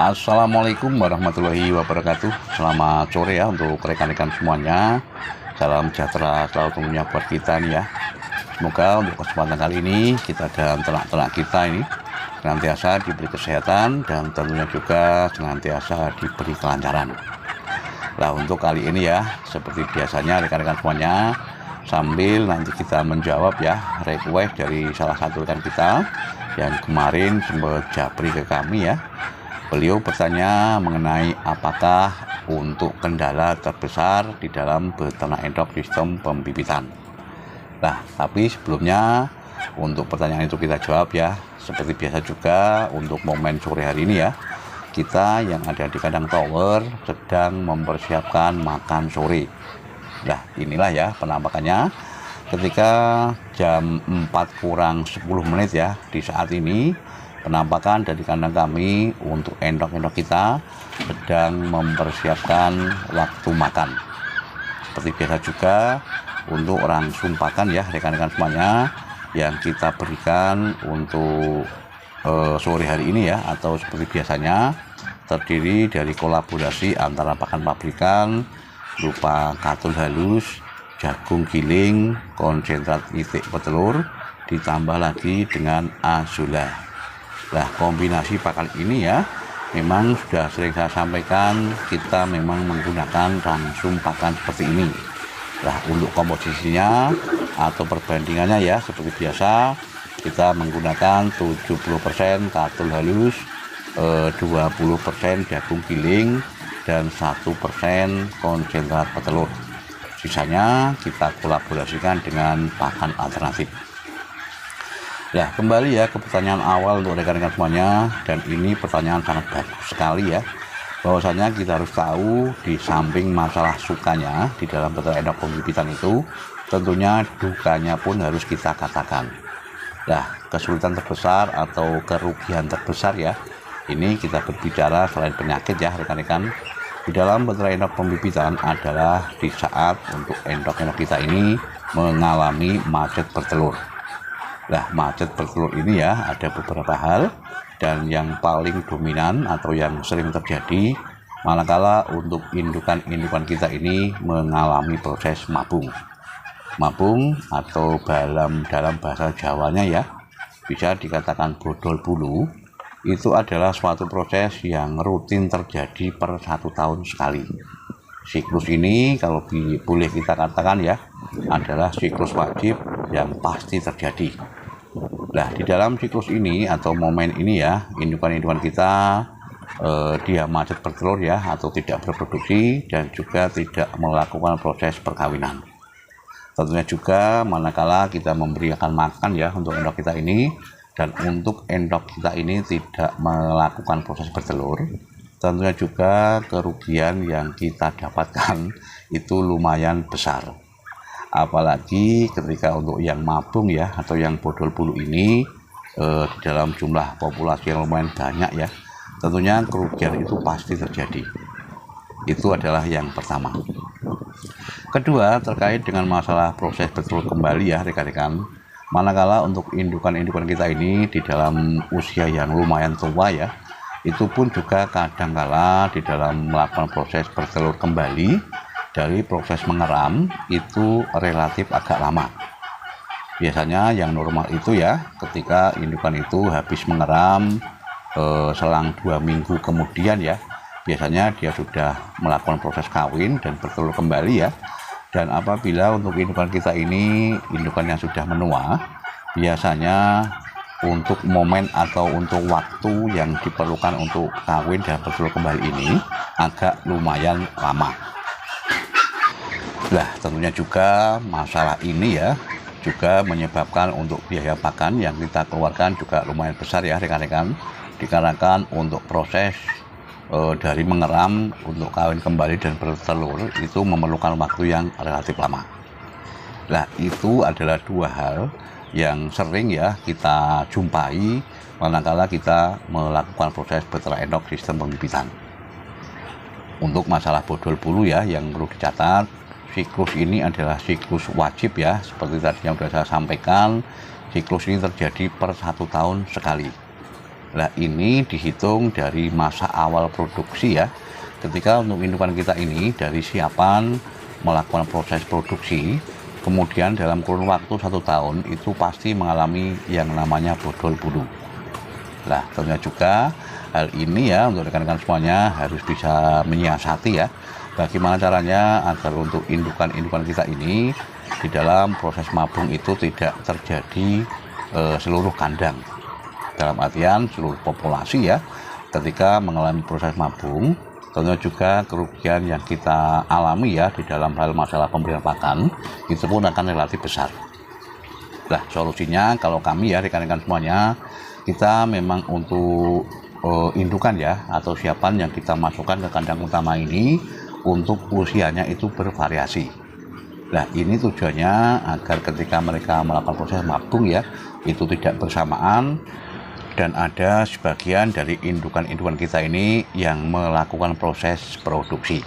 Assalamualaikum warahmatullahi wabarakatuh. Selamat sore ya untuk rekan-rekan semuanya. Salam sejahtera selalu tentunya buat kita nih ya. Semoga untuk kesempatan kali ini kita dan ternak-ternak kita ini senantiasa diberi kesehatan dan tentunya juga senantiasa diberi kelancaran. Nah, untuk kali ini ya, seperti biasanya rekan-rekan semuanya, sambil nanti kita menjawab ya request dari salah satu rekan kita yang kemarin sempat japri ke kami ya. Beliau bertanya mengenai apakah untuk kendala terbesar di dalam beternak endok sistem pembibitan. Nah, tapi sebelumnya untuk pertanyaan itu kita jawab ya. Seperti biasa juga untuk momen sore hari ini ya, kita yang ada di kandang tower sedang mempersiapkan makan sore. Nah, inilah ya penampakannya ketika jam 4:10 ya di saat ini. Penampakan dari kandang kami untuk endok-endok kita sedang mempersiapkan waktu makan. Seperti biasa juga untuk langsung pakan ya rekan-rekan semuanya yang kita berikan untuk sore hari ini ya, atau seperti biasanya terdiri dari kolaborasi antara pakan pabrikan berupa katul halus, jagung giling, konsentrat itik petelur, ditambah lagi dengan azolla. Nah, kombinasi pakan ini ya memang sudah sering saya sampaikan, kita memang menggunakan langsung pakan seperti ini. Nah, untuk komposisinya atau perbandingannya ya seperti biasa, kita menggunakan 70% katul halus, 20% jagung giling, dan 1% konsentrat petelur. Sisanya kita kolaborasikan dengan pakan alternatif. Nah, kembali ya ke pertanyaan awal untuk rekan-rekan semuanya, dan ini pertanyaan sangat bagus sekali ya. Bahwasanya kita harus tahu di samping masalah sukanya di dalam beternak endok pembibitan itu, tentunya dukanya pun harus kita katakan. Nah, kesulitan terbesar atau kerugian terbesar ya, ini kita berbicara selain penyakit ya rekan-rekan, di dalam beternak endok pembibitan adalah di saat untuk endok-endok kita ini mengalami macet bertelur. Nah, macet bertelur ini ya ada beberapa hal, dan yang paling dominan atau yang sering terjadi manakala untuk indukan-indukan kita ini mengalami proses mabung. Mabung atau dalam bahasa Jawanya ya bisa dikatakan bodol bulu, itu adalah suatu proses yang rutin terjadi per 1 tahun sekali. Siklus ini kalau boleh kita katakan ya adalah siklus wajib yang pasti terjadi. Nah, di dalam siklus ini atau momen ini ya, indukan-indukan kita dia macet bertelur ya, atau tidak berproduksi dan juga tidak melakukan proses perkawinan. Tentunya juga manakala kita memberikan makan ya untuk endok kita ini, dan untuk endok kita ini tidak melakukan proses bertelur, tentunya juga kerugian yang kita dapatkan itu lumayan besar. Apalagi ketika untuk yang mabung ya atau yang bodol bulu ini dalam jumlah populasi yang lumayan banyak ya, tentunya kerugian itu pasti terjadi. Itu adalah yang pertama. Kedua, terkait dengan masalah proses bertelur kembali ya rekan-rekan, manakala untuk indukan-indukan kita ini di dalam usia yang lumayan tua ya, itu pun juga kadangkala di dalam melakukan proses bertelur kembali dari proses mengeram itu relatif agak lama. Biasanya yang normal itu ya ketika indukan itu habis mengeram selang 2 minggu kemudian ya, biasanya dia sudah melakukan proses kawin dan bertelur kembali ya. Dan apabila untuk indukan kita ini indukan yang sudah menua, biasanya untuk momen atau untuk waktu yang diperlukan untuk kawin dan bertelur kembali ini agak lumayan lama. Nah, tentunya juga masalah ini ya juga menyebabkan untuk biaya pakan yang kita keluarkan juga lumayan besar ya rekan-rekan, dikarenakan untuk proses dari mengeram untuk kawin kembali dan bertelur itu memerlukan waktu yang relatif lama. Nah, itu adalah 2 hal yang sering ya kita jumpai manakala kita melakukan proses beternak endok sistem pembibitan. Untuk masalah bodol bulu ya yang perlu dicatat, siklus ini adalah siklus wajib ya, seperti tadi yang sudah saya sampaikan, siklus ini terjadi per 1 tahun sekali. Nah, ini dihitung dari masa awal produksi ya. Ketika untuk indukan kita ini dari siapan melakukan proses produksi, kemudian dalam kurun waktu 1 tahun itu pasti mengalami yang namanya bodol bulu. Nah, tentunya juga hal ini ya untuk rekan-rekan semuanya harus bisa menyiasati ya. Bagaimana caranya agar untuk indukan-indukan kita ini di dalam proses mabung itu tidak terjadi seluruh kandang. Dalam artian seluruh populasi ya, ketika mengalami proses mabung, tentunya juga kerugian yang kita alami ya di dalam hal masalah pemberian pakan itu pun akan relatif besar. Nah, solusinya kalau kami ya rekan-rekan semuanya, kita memang untuk indukan ya atau siapan yang kita masukkan ke kandang utama ini untuk usianya itu bervariasi. Nah, ini tujuannya agar ketika mereka melakukan proses mabung ya, itu tidak bersamaan dan ada sebagian dari indukan-indukan kita ini yang melakukan proses produksi.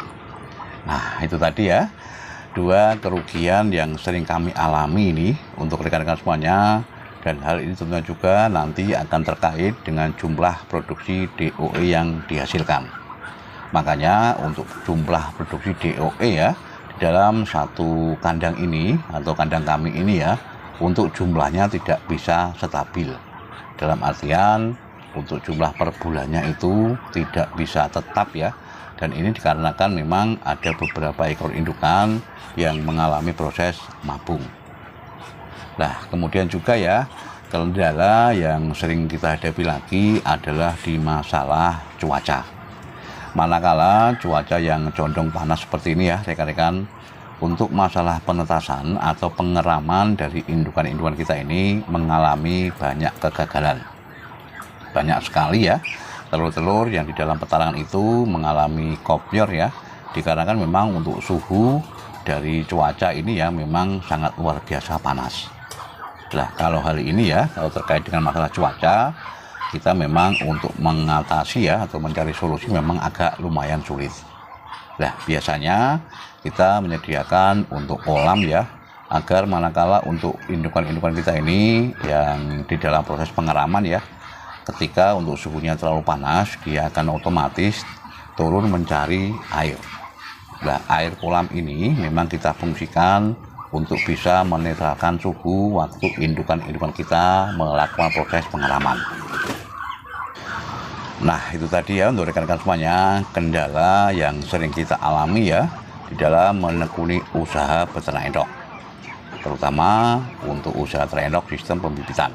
Nah, itu tadi ya, 2 kerugian yang sering kami alami ini untuk rekan-rekan semuanya, dan hal ini tentunya juga nanti akan terkait dengan jumlah produksi DOE yang dihasilkan. Makanya untuk jumlah produksi DOE ya, di dalam satu kandang ini atau kandang kami ini ya, untuk jumlahnya tidak bisa stabil. Dalam artian untuk jumlah per bulannya itu tidak bisa tetap ya, dan ini dikarenakan memang ada beberapa ekor indukan yang mengalami proses mabung. Nah, kemudian juga ya, kendala yang sering kita hadapi lagi adalah di masalah cuaca. Manakala cuaca yang condong panas seperti ini ya rekan-rekan, untuk masalah penetasan atau pengeraman dari indukan-indukan kita ini mengalami banyak kegagalan. Banyak sekali ya telur-telur yang di dalam petarangan itu mengalami kopyor ya, dikarenakan memang untuk suhu dari cuaca ini ya memang sangat luar biasa panas. Nah, kalau hal ini ya, kalau terkait dengan masalah cuaca, kita memang untuk mengatasi ya atau mencari solusi memang agak lumayan sulit. Nah, biasanya kita menyediakan untuk kolam ya, agar manakala untuk indukan-indukan kita ini yang di dalam proses pengeraman ya, ketika untuk suhunya terlalu panas, dia akan otomatis turun mencari air. Nah, air kolam ini memang kita fungsikan untuk bisa menetralkan suhu waktu indukan-indukan kita melakukan proses pengeraman. Nah, itu tadi ya untuk rekan-rekan semuanya, kendala yang sering kita alami ya di dalam menekuni usaha beternak endok, terutama untuk usaha terendok sistem pembibitan.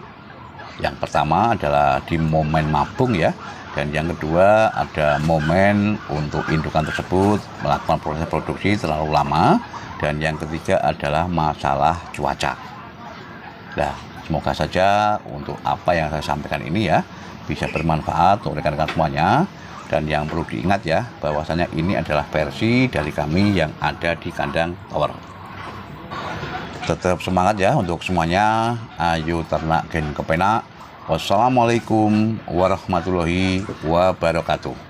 Yang pertama adalah di momen mabung ya, dan yang kedua ada momen untuk indukan tersebut melakukan proses produksi terlalu lama, dan yang ketiga adalah masalah cuaca. Nah, semoga saja untuk apa yang saya sampaikan ini ya bisa bermanfaat untuk rekan-rekan semuanya, dan yang perlu diingat ya bahwasanya ini adalah versi dari kami yang ada di kandang tower. Tetap semangat ya untuk semuanya. Ayo ternak gen kepenak. Wassalamualaikum warahmatullahi wabarakatuh.